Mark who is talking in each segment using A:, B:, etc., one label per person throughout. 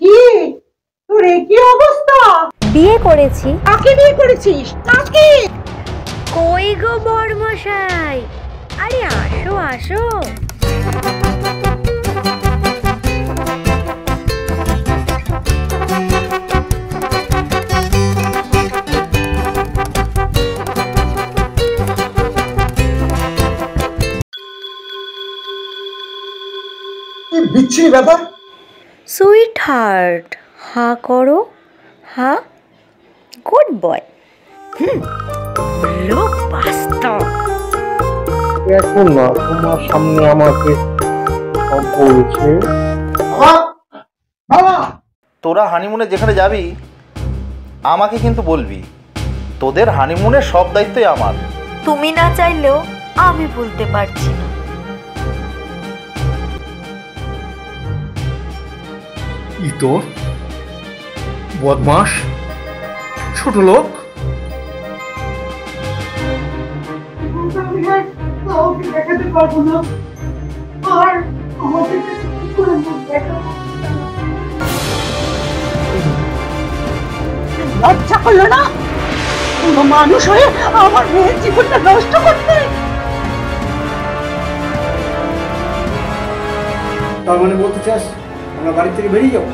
A: কি তোর কি অবস্থা?
B: বিয়ে করেছি।
A: কাকে বিয়ে করেছিস? কাকে?
B: কই গো বড়মশাই, আরে আসো আসো।
A: বিচ্ছিরি ব্যাপার।
B: সুইট হার্ট, হা করো, হা। Good boy. লোক বাস্তব।
C: এখন না, তোমার সামনে আমাকে সব বলছে।
D: তোরা হানিমুনে যেখানে যাবি আমাকে কিন্তু বলবি। তোদের হানিমুনের সব দায়িত্বই আমার।
B: তুমি না চাইলেও আমি ভুলতে পারছি না।
C: ইতর, বদমাস, ছোট লোক।
A: কাউকে দেখাতে পারবো না। আর আমাদের কি করে দেখাবো? লজ্জা করলো না কোনো মানুষ হয়ে আমার মেয়ের জীবনটা নষ্ট করতে?
C: তার মানে বলতে চাস আমরা বাড়ি থেকে বেরিয়ে যাবো?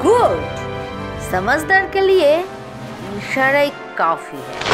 B: गुड, समझदार के लिए इशारा ही काफी है।